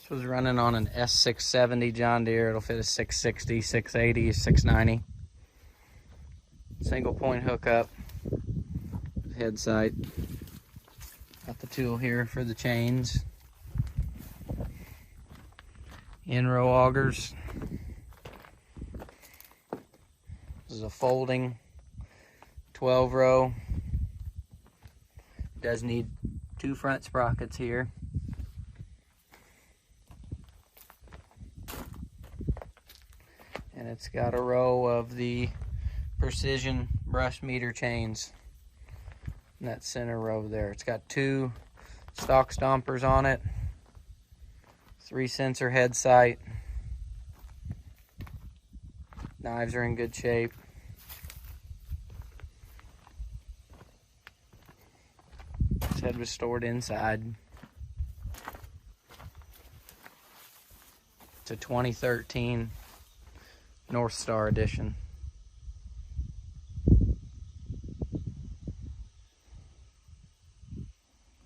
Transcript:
This was running on an S670 John Deere. It'll fit a 660, 680, 690. Single point hookup, head sight. Got the tool here for the chains. In-row augers. This is a folding 12-row. Does need 2 front sprockets here. And it's got a row of the precision brush meter chains in that center row there. It's got 2 stock stompers on it, 3 sensor head sight. Knives are in good shape. This head was stored inside. It's a 2013 North Star edition.